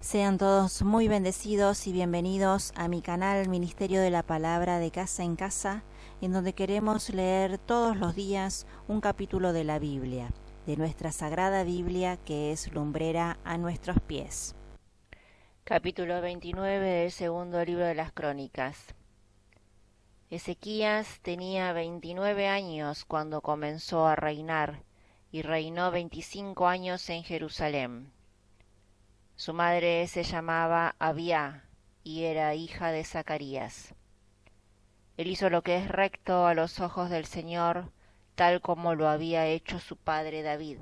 Sean todos muy bendecidos y bienvenidos a mi canal Ministerio de la Palabra de Casa en Casa, en donde queremos leer todos los días un capítulo de la Biblia, de nuestra Sagrada Biblia que es lumbrera a nuestros pies. Capítulo 29 del segundo libro de las Crónicas. Ezequías tenía 29 años cuando comenzó a reinar, y reinó 25 años en Jerusalén. Su madre se llamaba Abía, y era hija de Zacarías. Él hizo lo que es recto a los ojos del Señor, tal como lo había hecho su padre David.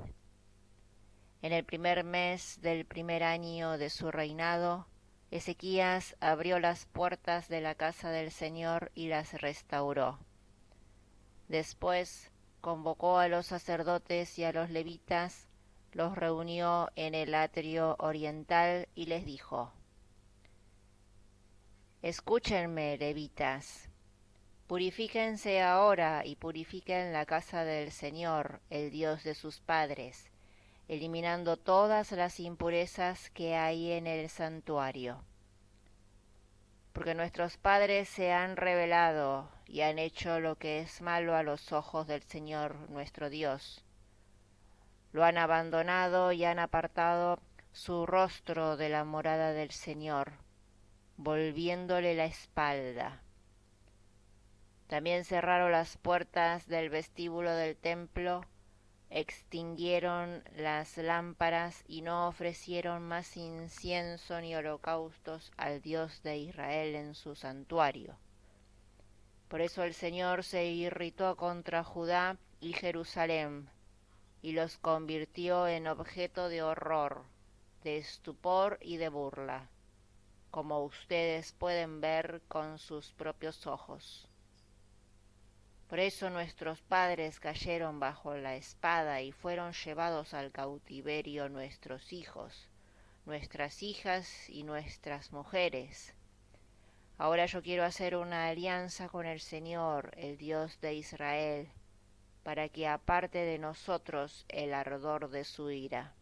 En el primer mes del primer año de su reinado, Ezequías abrió las puertas de la casa del Señor y las restauró. Después convocó a los sacerdotes y a los levitas, los reunió en el atrio oriental y les dijo: Escúchenme, levitas, purifíquense ahora y purifiquen la casa del Señor, el Dios de sus padres, eliminando todas las impurezas que hay en el santuario. Porque nuestros padres se han rebelado y han hecho lo que es malo a los ojos del Señor nuestro Dios. Lo han abandonado y han apartado su rostro de la morada del Señor, volviéndole la espalda. También cerraron las puertas del vestíbulo del templo, extinguieron las lámparas y no ofrecieron más incienso ni holocaustos al Dios de Israel en su santuario. Por eso el Señor se irritó contra Judá y Jerusalén y los convirtió en objeto de horror, de estupor y de burla, como ustedes pueden ver con sus propios ojos. Por eso nuestros padres cayeron bajo la espada y fueron llevados al cautiverio nuestros hijos, nuestras hijas y nuestras mujeres. Ahora yo quiero hacer una alianza con el Señor, el Dios de Israel, para que aparte de nosotros el ardor de su ira.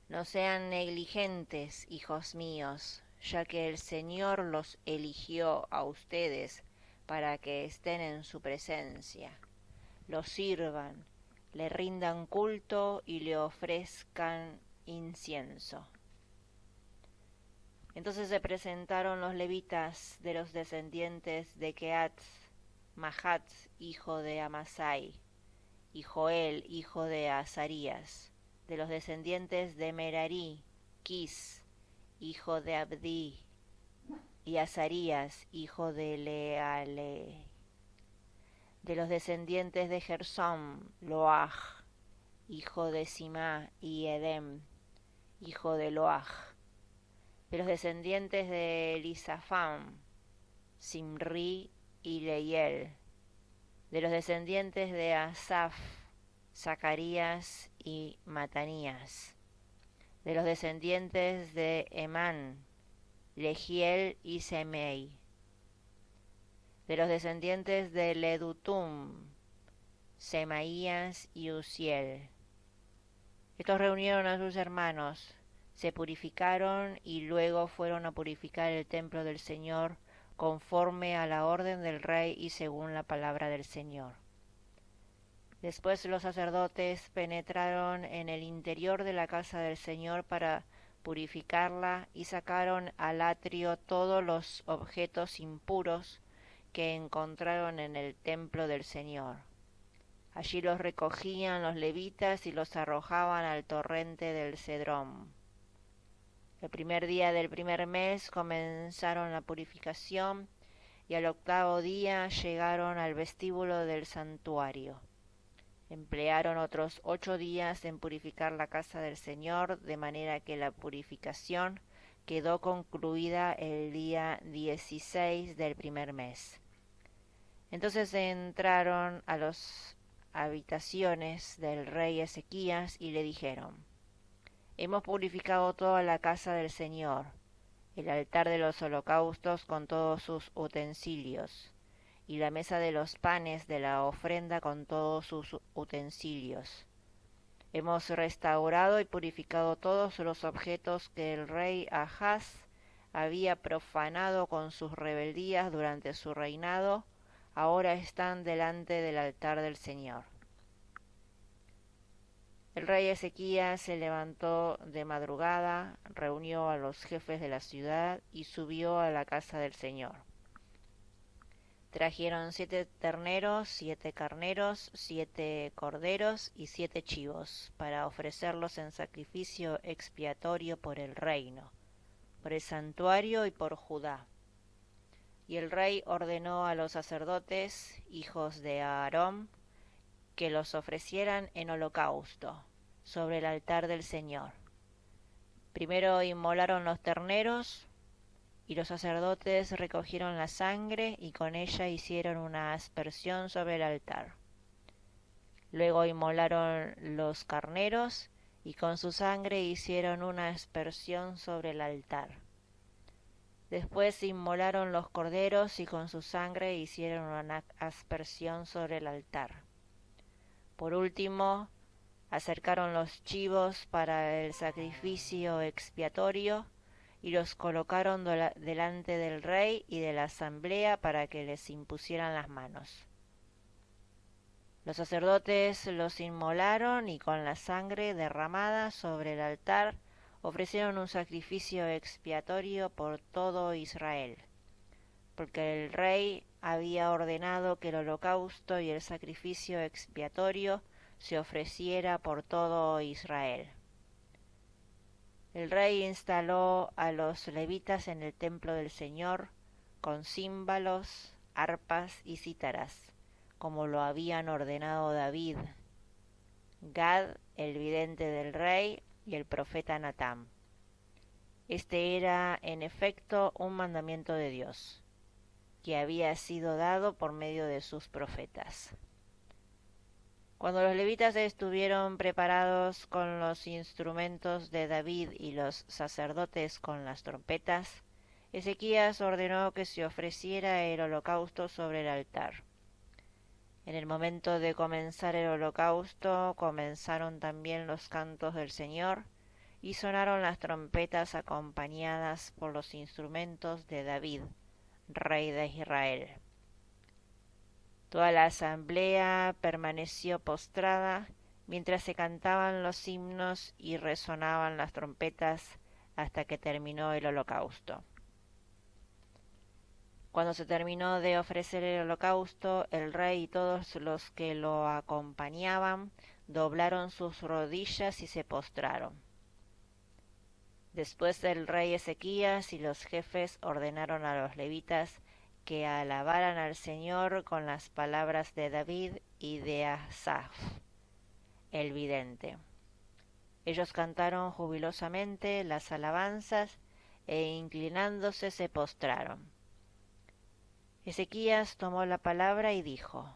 No sean negligentes, hijos míos, ya que el Señor los eligió a ustedes para que estén en su presencia, lo sirvan, le rindan culto y le ofrezcan incienso. Entonces se presentaron los levitas de los descendientes de Kehat, Mahat, hijo de Amasai, y Joel, hijo de Azarías, de los descendientes de Merari, Quis, hijo de Abdí, y Azarías, hijo de Leale, de los descendientes de Gersón, Loaj, hijo de Simá, y Edem, hijo de Loaj, de los descendientes de Elisafam, Simri y Leiel, de los descendientes de Asaf, Zacarías y Matanías, de los descendientes de Emán, Legiel y Semei, de los descendientes de Ledutum, Semaías y Uziel. Estos reunieron a sus hermanos, se purificaron y luego fueron a purificar el templo del Señor conforme a la orden del rey y según la palabra del Señor. Después los sacerdotes penetraron en el interior de la casa del Señor para purificarla y sacaron al atrio todos los objetos impuros que encontraron en el templo del Señor. Allí los recogían los levitas y los arrojaban al torrente del Cedrón. El primer día del primer mes comenzaron la purificación y al octavo día llegaron al vestíbulo del santuario. Emplearon otros 8 días en purificar la casa del Señor, de manera que la purificación quedó concluida el día 16 del primer mes. Entonces entraron a las habitaciones del rey Ezequías y le dijeron: Hemos purificado toda la casa del Señor, el altar de los holocaustos con todos sus utensilios, y la mesa de los panes de la ofrenda con todos sus utensilios. Hemos restaurado y purificado todos los objetos que el rey Ahaz había profanado con sus rebeldías durante su reinado, ahora están delante del altar del Señor. El rey Ezequías se levantó de madrugada, reunió a los jefes de la ciudad y subió a la casa del Señor. Trajeron 7 terneros, 7 carneros, 7 corderos y 7 chivos, para ofrecerlos en sacrificio expiatorio por el reino, por el santuario y por Judá. Y el rey ordenó a los sacerdotes, hijos de Aarón, que los ofrecieran en holocausto, sobre el altar del Señor. Primero inmolaron los terneros, y los sacerdotes recogieron la sangre y con ella hicieron una aspersión sobre el altar. Luego inmolaron los carneros y con su sangre hicieron una aspersión sobre el altar. Después inmolaron los corderos y con su sangre hicieron una aspersión sobre el altar. Por último, acercaron los chivos para el sacrificio expiatorio y los colocaron delante del rey y de la asamblea para que les impusieran las manos. Los sacerdotes los inmolaron y con la sangre derramada sobre el altar ofrecieron un sacrificio expiatorio por todo Israel, porque el rey había ordenado que el holocausto y el sacrificio expiatorio se ofreciera por todo Israel. El rey instaló a los levitas en el templo del Señor con címbalos, arpas y cítaras, como lo habían ordenado David, Gad, el vidente del rey, y el profeta Natán. Este era, en efecto, un mandamiento de Dios, que había sido dado por medio de sus profetas. Cuando los levitas estuvieron preparados con los instrumentos de David y los sacerdotes con las trompetas, Ezequías ordenó que se ofreciera el holocausto sobre el altar. En el momento de comenzar el holocausto, comenzaron también los cantos del Señor, y sonaron las trompetas acompañadas por los instrumentos de David, rey de Israel. Toda la asamblea permaneció postrada mientras se cantaban los himnos y resonaban las trompetas hasta que terminó el holocausto. Cuando se terminó de ofrecer el holocausto, el rey y todos los que lo acompañaban doblaron sus rodillas y se postraron. Después el rey Ezequías y los jefes ordenaron a los levitas que alabaran al Señor con las palabras de David y de Asaf, el vidente. Ellos cantaron jubilosamente las alabanzas e inclinándose se postraron. Ezequías tomó la palabra y dijo: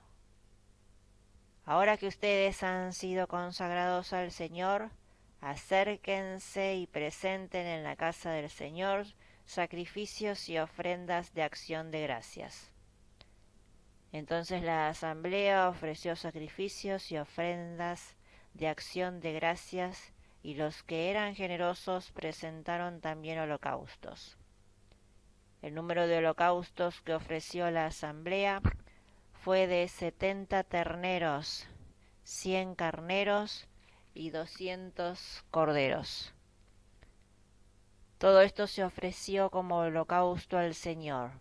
Ahora que ustedes han sido consagrados al Señor, acérquense y presenten en la casa del Señor sacrificios y ofrendas de acción de gracias. Entonces la asamblea ofreció sacrificios y ofrendas de acción de gracias, y los que eran generosos presentaron también holocaustos. El número de holocaustos que ofreció la asamblea fue de 70 terneros, 100 carneros y 200 corderos. Todo esto se ofreció como holocausto al Señor.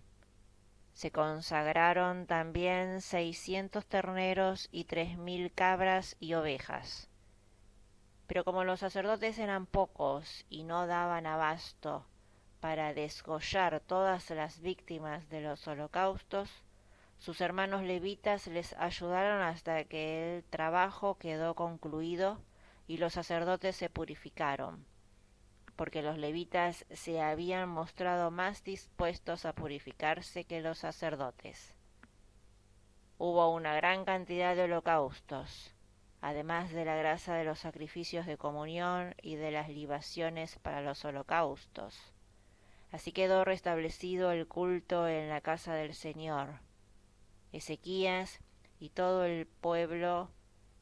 Se consagraron también 600 terneros y 3000 cabras y ovejas. Pero como los sacerdotes eran pocos y no daban abasto para desgollar todas las víctimas de los holocaustos, sus hermanos levitas les ayudaron hasta que el trabajo quedó concluido y los sacerdotes se purificaron, porque los levitas se habían mostrado más dispuestos a purificarse que los sacerdotes. Hubo una gran cantidad de holocaustos, además de la grasa de los sacrificios de comunión y de las libaciones para los holocaustos. Así quedó restablecido el culto en la casa del Señor. Ezequías y todo el pueblo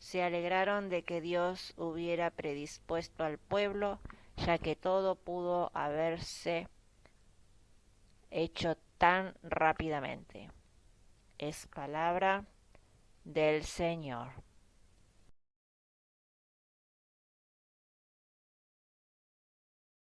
Se alegraron de que Dios hubiera predispuesto al pueblo, ya que todo pudo haberse hecho tan rápidamente. Es palabra del Señor.